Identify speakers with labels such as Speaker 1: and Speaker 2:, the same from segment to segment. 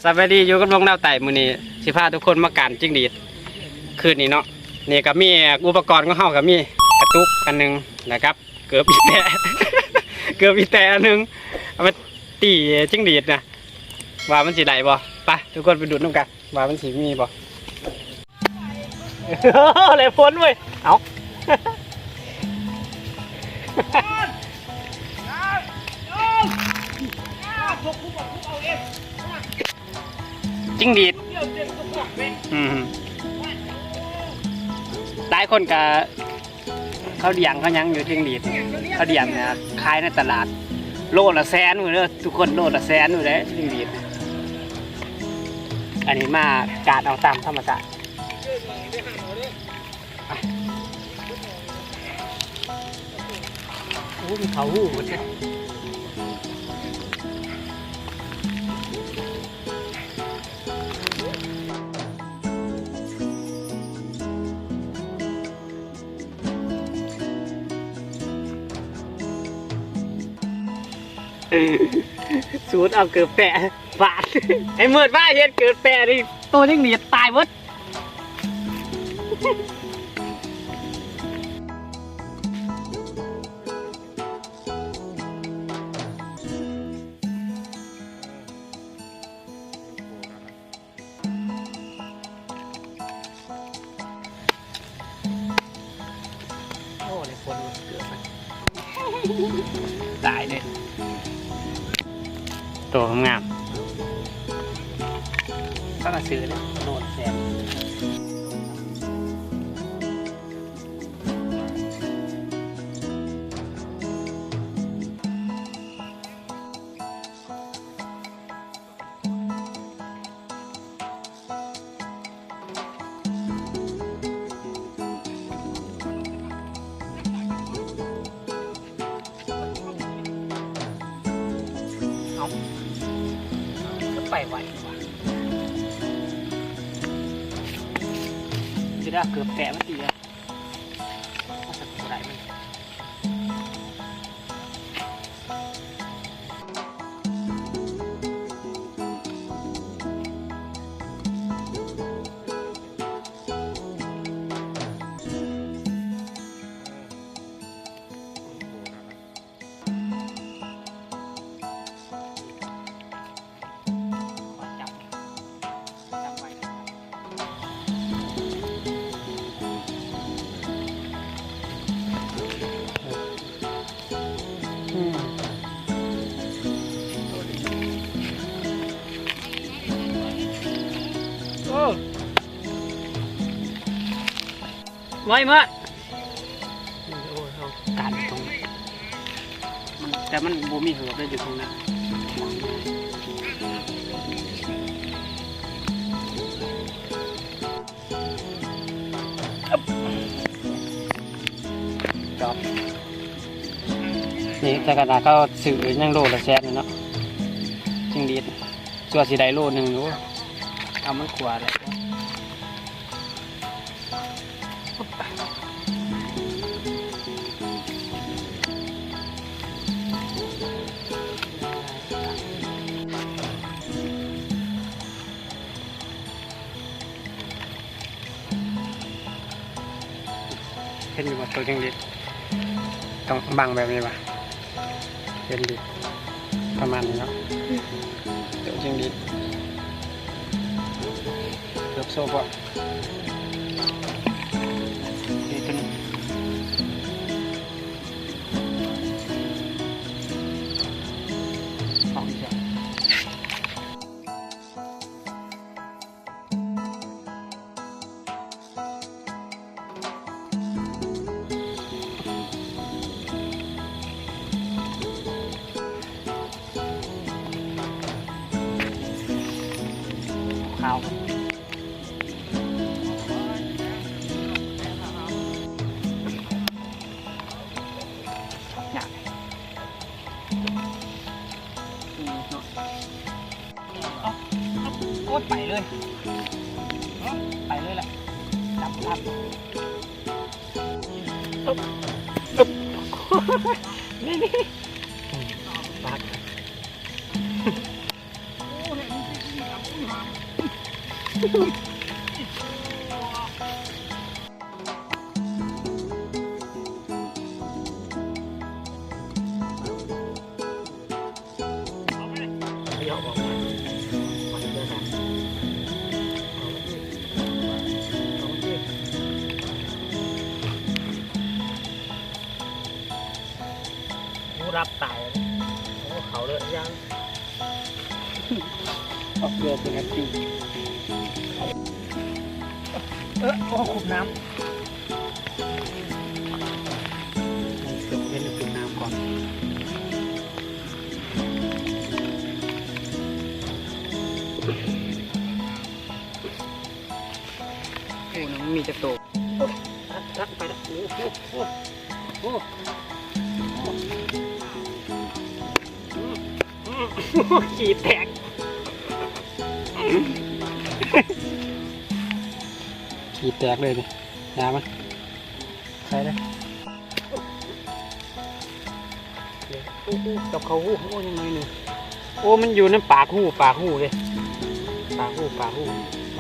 Speaker 1: สวัสดีอยู่กับวงดาวไต่มือนี้สิพาทุกคนมาการจิ้งดีดคืนนี้เนาะนี่ก็มีอุปกรณ์ของเฮากับมีกระตุกอันนึงนะครับเกือบอีแตะ เกือบอีแตะอันนึงเอามาตีจิ้งดีดนะว่ามันสิได้บ่ไปทุกคนไปดูน้ำกันว่ามันสิมีบ่ เลยพ้นเว้ยเอา จิ้งดีดหลายคนกับเขาเดียงเขายังอยู่จิ้งดีดเขาเดียงนะขายในตลาดโลละแสนอยู่เลยทุกคนโลละแสนอยู่เลยจิ้งดีดอันนี้มาการเอาตามธรรมชาติโอ้มีเขาหูหมดเลยสูตรเอาเกิดแปะบาดไอ้เมื่อบ้าเห็นเกิดแปะนี่ตัวยิ่งหนีตายหมดโอ้เลยคนเกือบตายเลยตัวงามก็มาซื้อเลยโดนแสนไปไหวจะได้เกือบแตะมันตีเลยสักไหนมันไว้เมื่อการตรงแต่มันบ่มีหัวได้อยู่ตรงนั้นจบนี่แต่กระดาษเขาสื่อยังโลละแสนเนาะจริงดีตัวสีได้โลหนึ่งรู้เอามันขวาเลยเห็นอยู่ว่าตัวจริงดีต้องบังแบบนี้ป่ะเห็นดีประมาณนี้เนาะตัวจริงดีเกือบโซ่ป่ะนี่ตัวนี้สองเดียวขาวโคตรไปเลยไปเลยแหละจับจับนี่ปัก ย่อบอกมาเดินหาผู้รับตายโอ้เขาเลยยังออกเรือเป็นนาทีโอ้ขุบน้ำเกือบเล่นขุบน้ำก่อนโอ้น้ำมีจะโตทักไปแล้วโอ้ขี้แตกขี้แตกเลยนี่ยามันใส่เลยจับเขาหูโอ้ยังไงหนึ่งโอ้มันอยู่ในปากหูเลยปากหู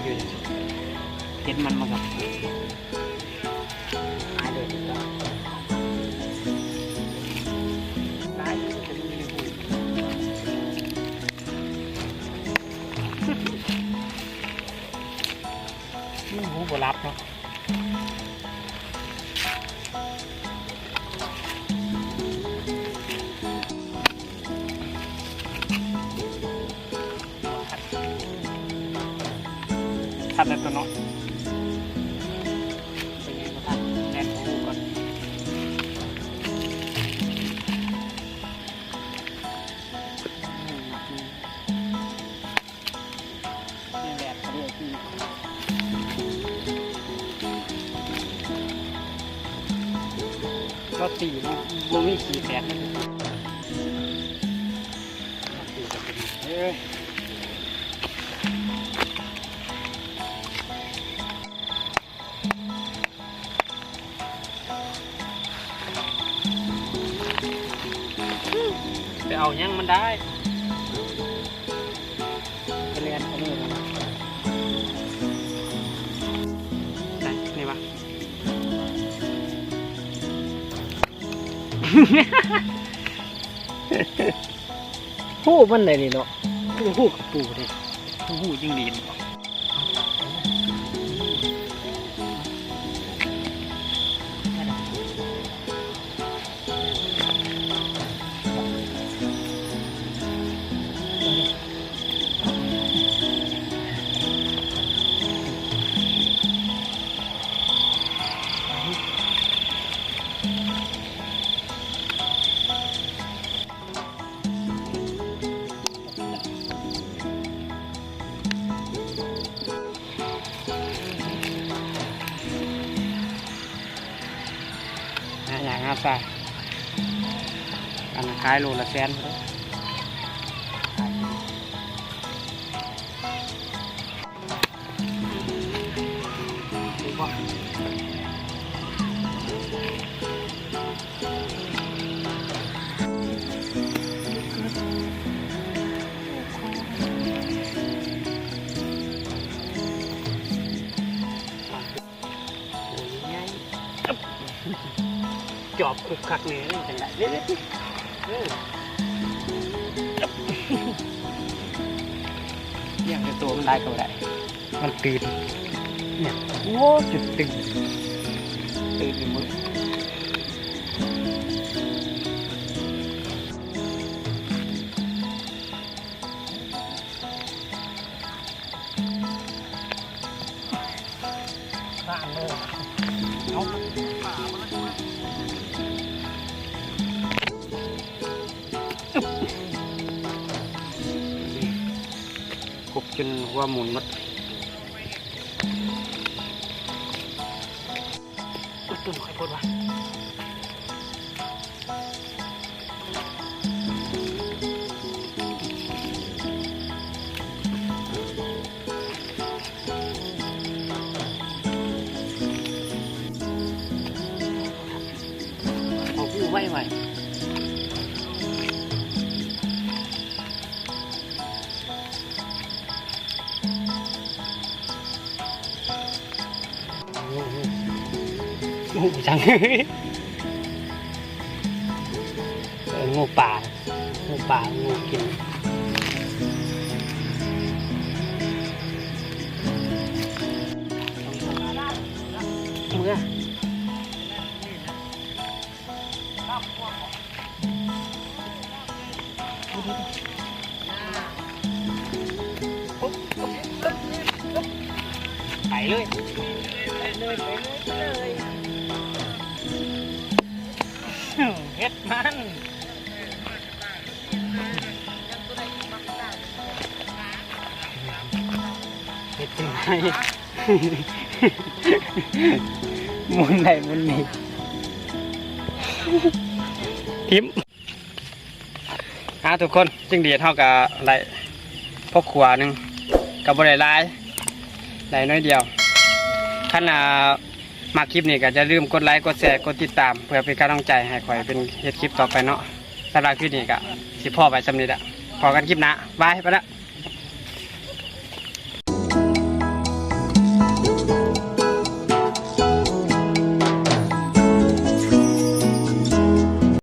Speaker 1: อยู่เห็นมันมากับหายเลยตายจะมีหูบรับเนาะทำในตัวน้อยเป็นไงบ้างแน่นหูก่อนนี่แหละเขาเรียกที่ก็ตีบ่มีขี้แตกนะเอ้ยไปเอายังมันได้ไปเรียนเขาเลยนะไหนนี่วะหูมันไหนนี่เนาะหูกับปูเลยหูยิ่งดีเนาะอย่างอาซาอันขายโลละแสนจอบคุกคักเนี่ยจังไดเด็ดอย่างในตัวมันได้ก็ได้มันตื่นเนี่ยโอ้จุดตื่นอยู่มือข้างเลยเอาป่ามาแล้วกบจนหัวหมุนมัดตุ่มไข่พดวะเอาผู้ไว้ไว้ งูจังงูป่างูกินเมื่อไปเลยเฮ็ดมันเฮ็ดยังไงมุนได้มุนนี่ทิมทุกคนจึงดีเท่ากับอะไรพกขวาหนึ่งกับบริไลายได้น้อยเดียวขั้นมาคลิปนี้ก็จะลืมกดไลค์กดแชร์กดติดตามเพื่อเป็นกำลังใจให้ข่อยเป็นเฮ็ดคลิปต่อไปเนาะสำหรับคลิปนี้ก็สิพ่อไปสำเร็จพอกันคลิปหน้าบายไปละ